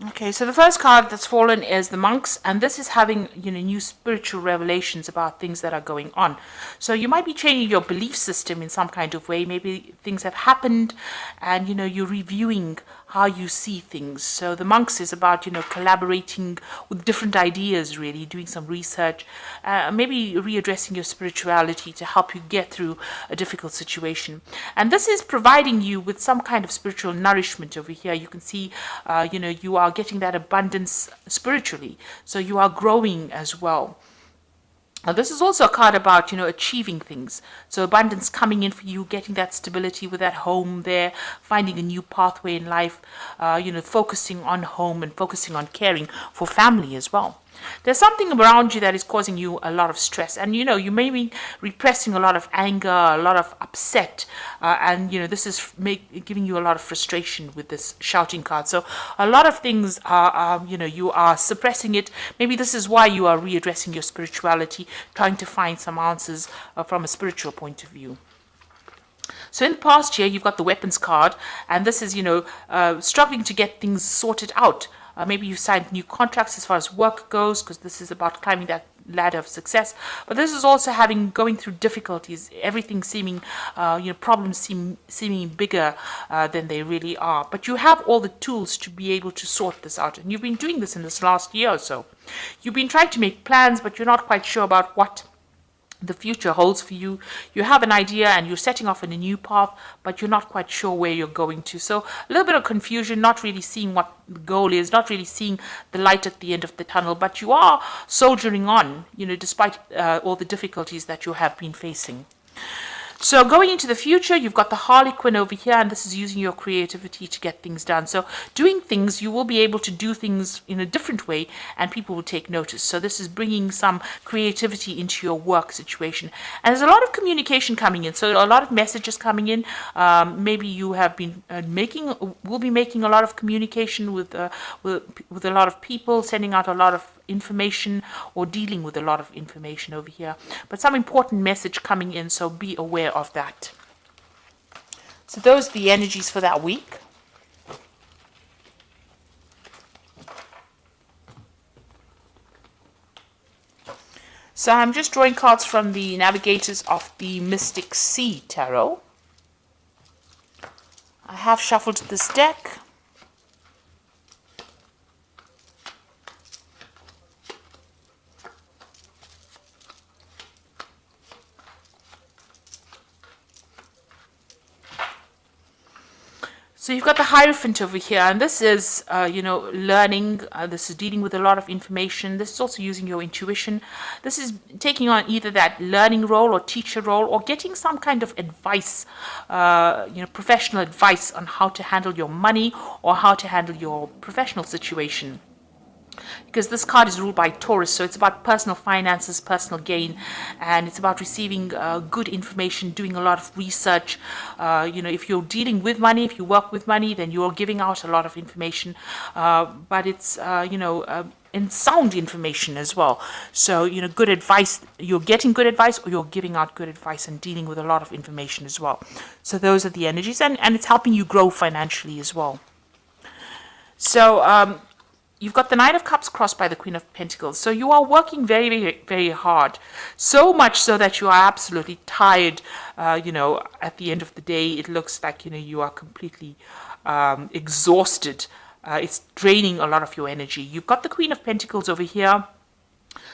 Okay, so the first card that's fallen is the monks, and this is having, new spiritual revelations about things that are going on. So you might be changing your belief system in some kind of way. Maybe things have happened, and you're reviewing how you see things. So the monks is about collaborating with different ideas, really doing some research, maybe readdressing your spirituality to help you get through a difficult situation. And this is providing you with some kind of spiritual nourishment over here. You can see, you are getting that abundance spiritually, so you are growing as well. Now, this is also a card about, achieving things. So abundance coming in for you, getting that stability with that home there, finding a new pathway in life, focusing on home and focusing on caring for family as well. There's something around you that is causing you a lot of stress, and you may be repressing a lot of anger, a lot of upset, and this is giving you a lot of frustration with this shouting card. So a lot of things are you are suppressing it. Maybe this is why you are readdressing your spirituality, trying to find some answers from a spiritual point of view. So in the past year, you've got the weapons card, and this is struggling to get things sorted out. Maybe you've signed new contracts as far as work goes, because this is about climbing that ladder of success. But this is also going through difficulties, everything seeming, problems seeming bigger than they really are. But you have all the tools to be able to sort this out. And you've been doing this in this last year or so. You've been trying to make plans, but you're not quite sure about what the future holds for you. You have an idea and you're setting off in a new path, but you're not quite sure where you're going to. So a little bit of confusion, not really seeing what the goal is, not really seeing the light at the end of the tunnel, but you are soldiering on, despite all the difficulties that you have been facing. So going into the future, you've got the Harlequin over here, and this is using your creativity to get things done. So doing things, you will be able to do things in a different way, and people will take notice. So this is bringing some creativity into your work situation. And there's a lot of communication coming in, so a lot of messages coming in. Maybe you have been will be making a lot of communication with a lot of people, sending out a lot of information or dealing with a lot of information over here, but some important message coming in, so be aware of that. So those are the energies for that week. So I'm just drawing cards from the Navigators of the Mystic Sea Tarot. I have shuffled this deck. So you've got the Hierophant over here, and this is, learning. This is dealing with a lot of information. This is also using your intuition. This is taking on either that learning role or teacher role, or getting some kind of advice, professional advice on how to handle your money or how to handle your professional situation. Because this card is ruled by Taurus, so it's about personal finances, personal gain, and it's about receiving good information, doing a lot of research. If you're dealing with money, if you work with money, then you're giving out a lot of information, but it's, and sound information as well. So, good advice, you're getting good advice, or you're giving out good advice and dealing with a lot of information as well. So those are the energies, and it's helping you grow financially as well. So, you've got the Knight of Cups crossed by the Queen of Pentacles. So you are working very, very, very hard. So much so that you are absolutely tired. At the end of the day, it looks like, you are completely exhausted. It's draining a lot of your energy. You've got the Queen of Pentacles over here.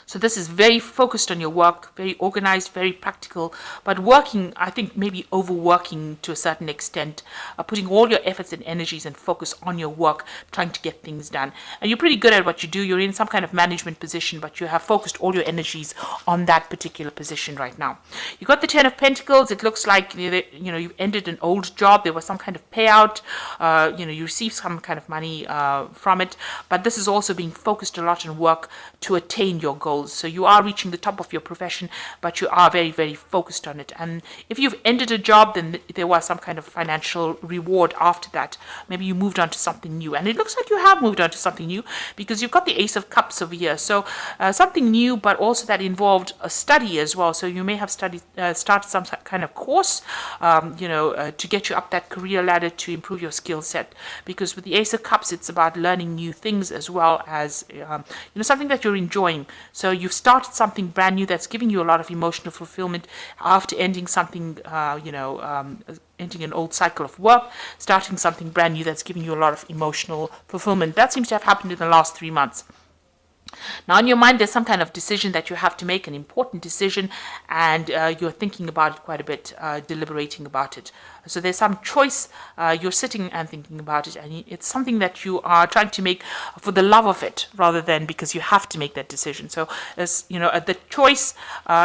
So this is very focused on your work, very organized, very practical, but working, I think maybe overworking to a certain extent, putting all your efforts and energies and focus on your work, trying to get things done. And you're pretty good at what you do. You're in some kind of management position, but you have focused all your energies on that particular position right now. You've got the Ten of Pentacles. It looks like, you've ended an old job. There was some kind of payout. You received some kind of money from it, but this is also being focused a lot on work to attain your goal. goals. So you are reaching the top of your profession, but you are very, very focused on it. And if you've ended a job, then there was some kind of financial reward after that. Maybe you moved on to something new. And it looks like you have moved on to something new, because you've got the Ace of Cups over here. So something new, but also that involved a study as well. So you may have started some kind of course, to get you up that career ladder, to improve your skill set. Because with the Ace of Cups, it's about learning new things as well as something that you're enjoying. So you've started something brand new that's giving you a lot of emotional fulfillment after ending something, ending an old cycle of work, starting something brand new that's giving you a lot of emotional fulfillment. That seems to have happened in the last 3 months. Now, in your mind, there's some kind of decision that you have to make, an important decision, and you're thinking about it quite a bit, deliberating about it. So there's some choice, you're sitting and thinking about it, and it's something that you are trying to make for the love of it, rather than because you have to make that decision. So, the choice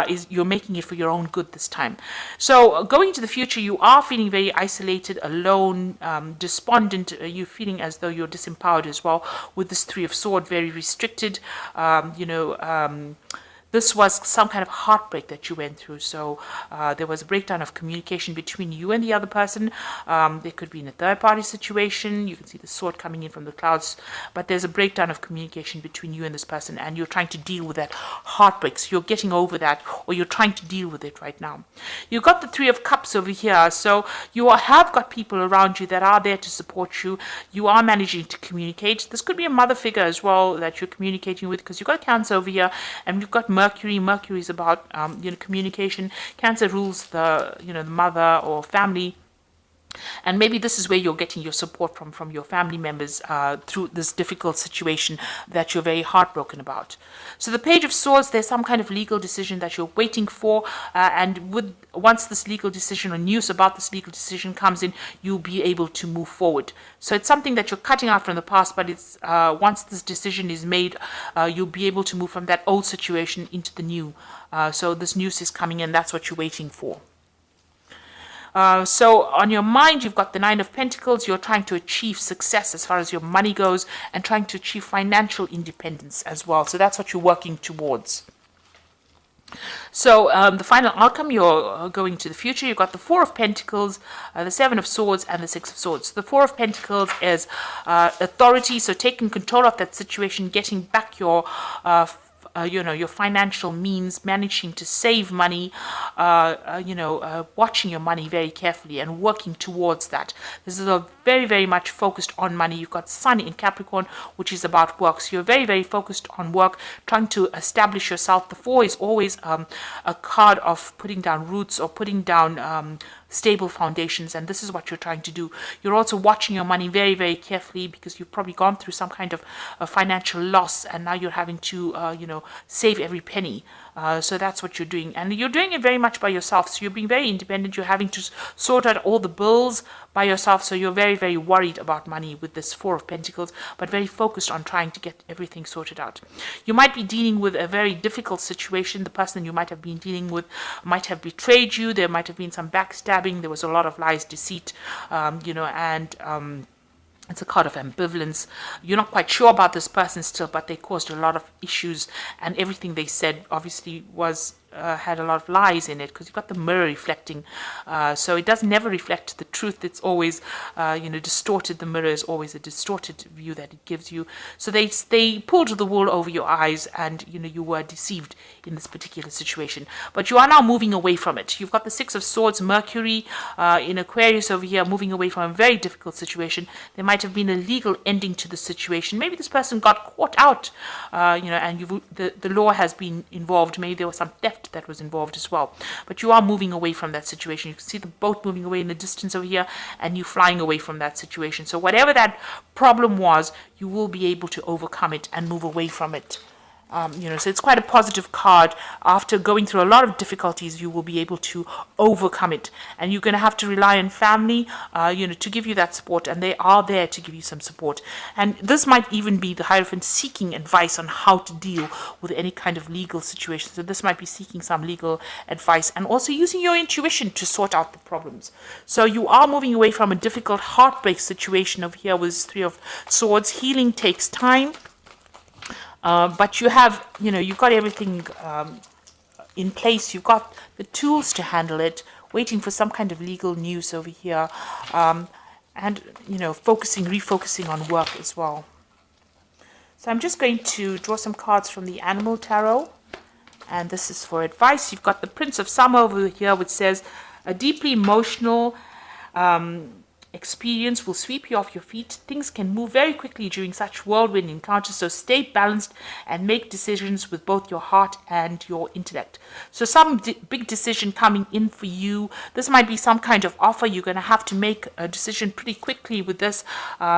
is you're making it for your own good this time. So going into the future, you are feeling very isolated, alone, despondent. You're feeling as though you're disempowered as well, with this Three of Swords, very restricted. This was some kind of heartbreak that you went through. So there was a breakdown of communication between you and the other person. There could be in a third-party situation. You can see the sword coming in from the clouds. But there's a breakdown of communication between you and this person, and you're trying to deal with that heartbreak. So you're getting over that, or you're trying to deal with it right now. You've got the Three of Cups over here. So you have got people around you that are there to support you. You are managing to communicate. This could be a mother figure as well that you're communicating with, because you've got Cancer over here, and you've got Mercury. Mercury is about communication. Cancer rules the mother or family. And maybe this is where you're getting your support from your family members through this difficult situation that you're very heartbroken about. So the Page of Swords, there's some kind of legal decision that you're waiting for, and once this legal decision or news about this legal decision comes in, you'll be able to move forward. So it's something that you're cutting out from the past, but it's once this decision is made, you'll be able to move from that old situation into the new. So this news is coming in. That's what you're waiting for. So on your mind, you've got the Nine of Pentacles. You're trying to achieve success as far as your money goes, and trying to achieve financial independence as well. So that's what you're working towards. So the final outcome, you're going to the future. You've got the Four of Pentacles, the Seven of Swords, and the Six of Swords. The Four of Pentacles is authority, so taking control of that situation, getting back your your financial means, managing to save money, watching your money very carefully and working towards that. This is a very, very much focused on money. You've got Sun in Capricorn, which is about work. So you're very, very focused on work, trying to establish yourself. The Four is always a card of putting down roots or putting down stable foundations, and this is what you're trying to do. You're also watching your money very, very carefully, because you've probably gone through some kind of financial loss, and now you're having to save every penny. So that's what you're doing, and you're doing it very much by yourself. So you're being very independent. You're having to sort out all the bills by yourself. So you're very, very worried about money with this Four of Pentacles, but very focused on trying to get everything sorted out. You might be dealing with a very difficult situation. The person you might have been dealing with might have betrayed you. There might have been some backstabbing. There was a lot of lies, deceit, it's a card of ambivalence. You're not quite sure about this person still, but they caused a lot of issues, and everything they said obviously was had a lot of lies in it, because you've got the mirror reflecting. So it does never reflect the truth. It's always, distorted. The mirror is always a distorted view that it gives you. So they pulled the wool over your eyes, and you were deceived in this particular situation. But you are now moving away from it. You've got the Six of Swords, Mercury in Aquarius over here, moving away from a very difficult situation. There might have been a legal ending to the situation. Maybe this person got caught out, and the law has been involved. Maybe there was some theft that was involved as well. But you are moving away from that situation. You can see the boat moving away in the distance over here, and you flying away from that situation. So whatever that problem was, you will be able to overcome it and move away from it. So it's quite a positive card. After going through a lot of difficulties, you will be able to overcome it, and you're going to have to rely on family, to give you that support, and they are there to give you some support. And this might even be the Hierophant seeking advice on how to deal with any kind of legal situation. So this might be seeking some legal advice, and also using your intuition to sort out the problems. So you are moving away from a difficult heartbreak situation over here with Three of Swords. Healing takes time. But you have, you've got everything in place. You've got the tools to handle it, waiting for some kind of legal news over here, and, refocusing on work as well. So I'm just going to draw some cards from the Animal Tarot, and this is for advice. You've got the Prince of Summer over here, which says, a deeply emotional experience will sweep you off your feet. Things can move very quickly during such whirlwind encounters, so stay balanced and make decisions with both your heart and your intellect. So some big decision coming in for you. This might be some kind of offer. You're going to have to make a decision pretty quickly with this.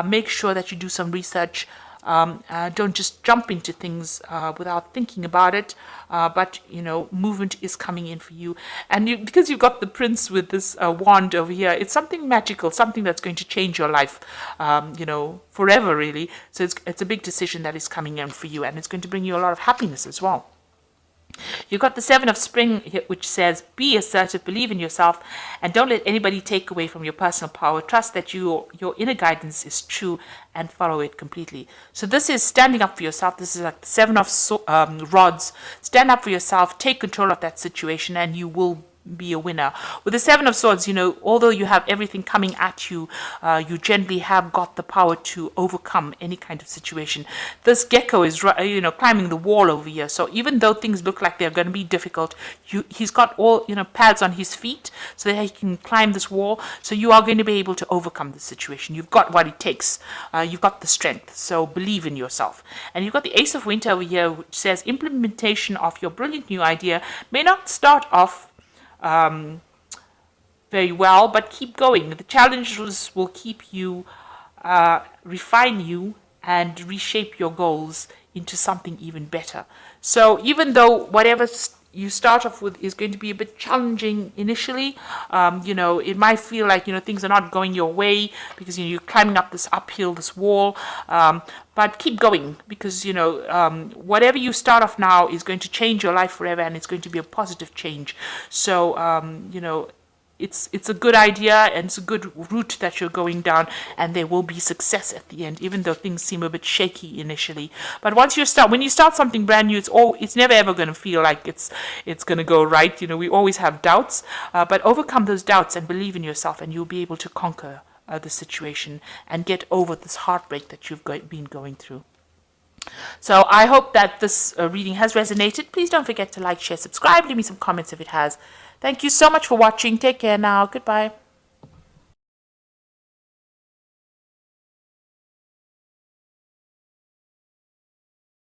Make sure that you do some research. Don't just jump into things without thinking about it, but movement is coming in for you, and because you've got the prince with this wand over here, it's something magical, something that's going to change your life forever, really. So it's a big decision that is coming in for you, and it's going to bring you a lot of happiness as well. You've got the Seven of Spring, which says, be assertive, believe in yourself, and don't let anybody take away from your personal power. Trust that your inner guidance is true and follow it completely. So this is standing up for yourself. This is like the Seven of Rods. Stand up for yourself, take control of that situation, and you will be a winner. With the Seven of Swords, although you have everything coming at you, you generally have got the power to overcome any kind of situation. This gecko is, climbing the wall over here. So even though things look like they're going to be difficult, he's got all, pads on his feet so that he can climb this wall. So you are going to be able to overcome the situation. You've got what it takes. You've got the strength. So believe in yourself. And you've got the Ace of Winter over here, which says implementation of your brilliant new idea may not start off very well, but keep going. The challenges will keep you, refine you, and reshape your goals into something even better. So even though whatever you start off with is going to be a bit challenging initially, it might feel like things are not going your way because you're climbing up this uphill, this wall, but keep going, because whatever you start off now is going to change your life forever, and it's going to be a positive change. So it's a good idea, and it's a good route that you're going down, and there will be success at the end, even though things seem a bit shaky initially. But when you start something brand new, it's never ever going to feel like it's going to go right. We always have doubts, but overcome those doubts and believe in yourself, and you'll be able to conquer the situation and get over this heartbreak that you've been going through. So I hope that this reading has resonated. Please don't forget to like, share, subscribe. Leave me some comments if it has. Thank you so much for watching. Take care now. Goodbye.